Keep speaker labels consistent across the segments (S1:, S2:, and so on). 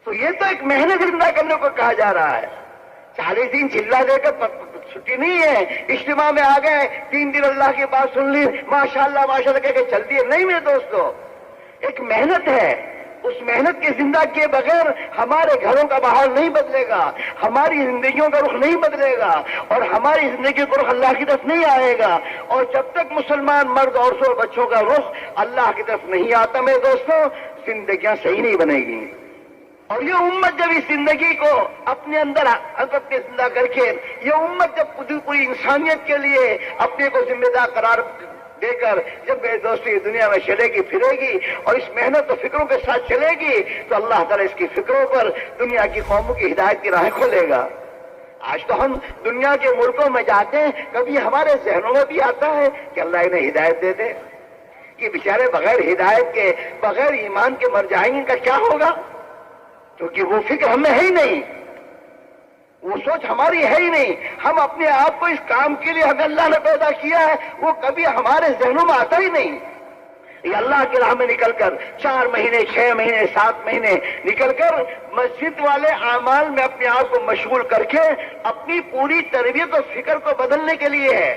S1: تو یہ تو ایک محنت زندہ کرنے کو کہا جا رہا ہے. 40 دن چلا دے کر چھٹی نہیں ہے. اجتماع میں آ گئے 3 دن اللہ کی بات سن لی, ماشاءاللہ ماشاءاللہ کہہ کے چل دیے. نہیں میرے دوستو, ایک محنت ہے. اس محنت کے زندہ کیے بغیر ہمارے گھروں کا ماحول نہیں بدلے گا, ہماری زندگیوں کا رخ نہیں بدلے گا, اور ہماری زندگی کا رخ اللہ کی طرف نہیں آئے گا. اور جب تک مسلمان مرد عورتوں اور بچوں کا رخ اللہ کی طرف نہیں آتا میرے دوستوں, زندگیاں صحیح نہیں بنے گی. اور یہ امت جب اس زندگی کو اپنے اندر حضرت میں زندہ کر کے, یہ امت جب پوری انسانیت کے لیے اپنے کو ذمہ دار قرار دے کر جب میرے دوستوں یہ دنیا میں چلے گی پھرے گی اور اس محنت و فکروں کے ساتھ چلے گی, تو اللہ تعالیٰ اس کی فکروں پر دنیا کی قوموں کی ہدایت کی راہیں کھولے گا. آج تو ہم دنیا کے ملکوں میں جاتے ہیں, کبھی ہمارے ذہنوں میں بھی آتا ہے کہ اللہ انہیں ہدایت دے دے, کہ بیچارے بغیر ہدایت کے بغیر ایمان کے مر جائیں گے, ان کا کیا ہوگا؟ کیونکہ وہ فکر ہمیں ہے ہی نہیں, وہ سوچ ہماری ہے ہی نہیں. ہم اپنے آپ کو اس کام کے لیے ہمیں اللہ نے پیدا کیا ہے, وہ کبھی ہمارے ذہنوں میں آتا ہی نہیں. یہ اللہ کی راہ میں نکل کر 4 مہینے 6 مہینے 7 مہینے نکل کر مسجد والے اعمال میں اپنے آپ کو مشغول کر کے اپنی پوری تربیت اور فکر کو بدلنے کے لیے ہے.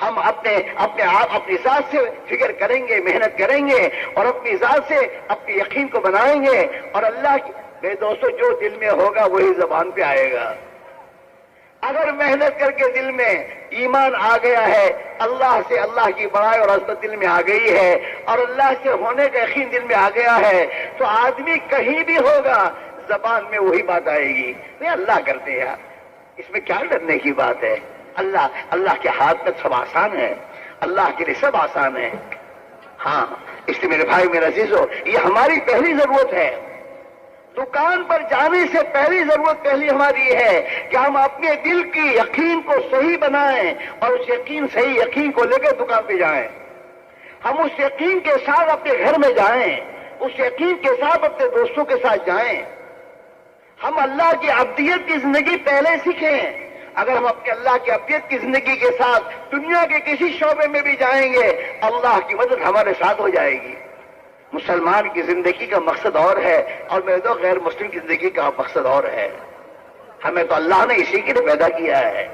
S1: ہم اپنے آپ اپنی ذات سے فکر کریں گے, محنت کریں گے, اور اپنی ذات سے اپنے یقین کو بنائیں گے. اور اللہ کی میرے دوستوں جو دل میں ہوگا وہی زبان پہ آئے گا. اگر محنت کر کے دل میں ایمان آ گیا ہے, اللہ سے اللہ کی بڑائی اور عظمت دل میں آ گئی ہے, اور اللہ سے ہونے کا یقین دل میں آ گیا ہے, تو آدمی کہیں بھی ہوگا زبان میں وہی بات آئے گی, نہیں اللہ کرتے ہیں, اس میں کیا ڈرنے کی بات ہے. اللہ کے ہاتھ میں سب آسان ہے, اللہ کے لیے سب آسان ہے. ہاں اس لیے میرے بھائی میرے عزیزو, یہ ہماری پہلی ضرورت ہے. دکان پر جانے سے پہلی ضرورت ہماری یہ ہے کہ ہم اپنے دل کی یقین کو صحیح بنائیں, اور اس صحیح یقین کو لے کے دکان پہ جائیں. ہم اس یقین کے ساتھ اپنے گھر میں جائیں, اس یقین کے ساتھ اپنے دوستوں کے ساتھ جائیں. ہم اللہ کی عبدیت کی زندگی پہلے سیکھیں. اگر ہم اپنے اللہ کی عبدیت کی زندگی کے ساتھ دنیا کے کسی شعبے میں بھی جائیں گے, اللہ کی مدد ہمارے ساتھ ہو جائے گی. مسلمان کی زندگی کا مقصد اور ہے, اور میرے تو غیر مسلم کی زندگی کا مقصد اور ہے. ہمیں تو اللہ نے اسی کے لیے پیدا کیا ہے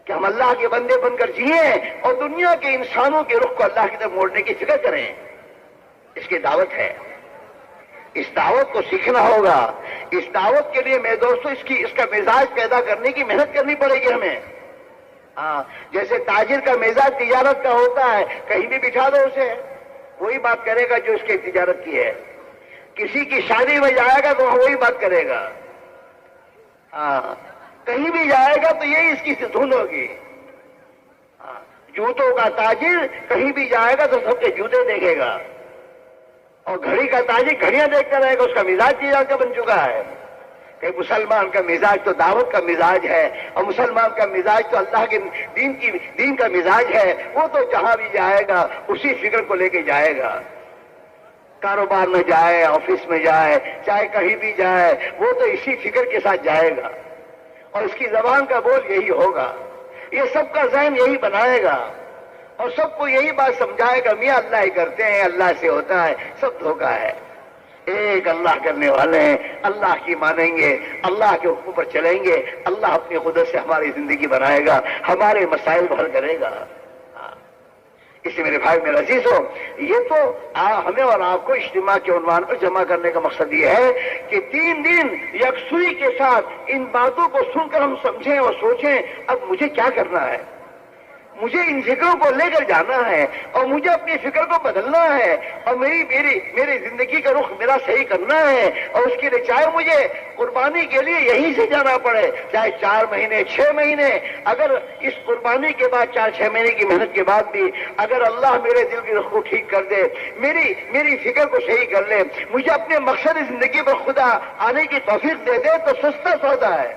S1: کہ ہم اللہ کے بندے بن کر جئیں, اور دنیا کے انسانوں کے رخ کو اللہ کی طرف موڑنے کی فکر کریں. اس کی دعوت ہے, اس دعوت کو سیکھنا ہوگا. اس دعوت کے لیے میرے دوستوں اس کا مزاج پیدا کرنے کی محنت کرنی پڑے گی ہمیں. ہاں, جیسے تاجر کا مزاج تجارت کا ہوتا ہے, کہیں بھی بٹھا دو اسے, وہی بات کرے گا جو اس کی تجارت کی ہے. کسی کی شادی میں جائے گا تو وہی بات کرے گا. ہاں, کہیں بھی جائے گا تو یہی اس کی دھن ہوگی. جوتوں کا تاجر کہیں بھی جائے گا تو سب کے جوتے دیکھے گا, اور گھڑی کا تاجر گھڑیاں دیکھتا رہے گا. اس کا مزاج تجارت کا بن چکا ہے. کہ مسلمان کا مزاج تو دعوت کا مزاج ہے, اور مسلمان کا مزاج تو اللہ کے دین کا مزاج ہے. وہ تو جہاں بھی جائے گا اسی فکر کو لے کے جائے گا. کاروبار میں جائے, آفس میں جائے, چاہے کہیں بھی جائے, وہ تو اسی فکر کے ساتھ جائے گا, اور اس کی زبان کا بول یہی ہوگا. یہ سب کا ذہن یہی بنائے گا, اور سب کو یہی بات سمجھائے گا, میاں اللہ ہی کرتے ہیں, اللہ سے ہوتا ہے, سب دھوکہ ہے. ایک اللہ کرنے والے ہیں, اللہ کی مانیں گے, اللہ کے حکم پر چلیں گے, اللہ اپنی قدرت سے ہماری زندگی بنائے گا, ہمارے مسائل حل کرے گا. اس لیے میرے بھائی میرے عزیز ہو, یہ تو ہمیں اور آپ کو اجتماع کے عنوان پر جمع کرنے کا مقصد یہ ہے کہ 3 دن یکسوئی کے ساتھ ان باتوں کو سن کر ہم سمجھیں اور سوچیں اب مجھے کیا کرنا ہے. مجھے ان فکروں کو لے کر جانا ہے, اور مجھے اپنی فکر کو بدلنا ہے, اور میری زندگی کا رخ میرا صحیح کرنا ہے. اور اس کے لیے چاہے مجھے قربانی کے لیے یہیں سے جانا پڑے, چاہے 4 مہینے 6 مہینے, اگر اس قربانی کے بعد 4-6 مہینے کی محنت کے بعد بھی اگر اللہ میرے دل کی رخ کو ٹھیک کر دے, میری فکر کو صحیح کر لے, مجھے اپنے مقصد زندگی پر خدا آنے کی توفیق دے دے, تو سستا سودا ہے.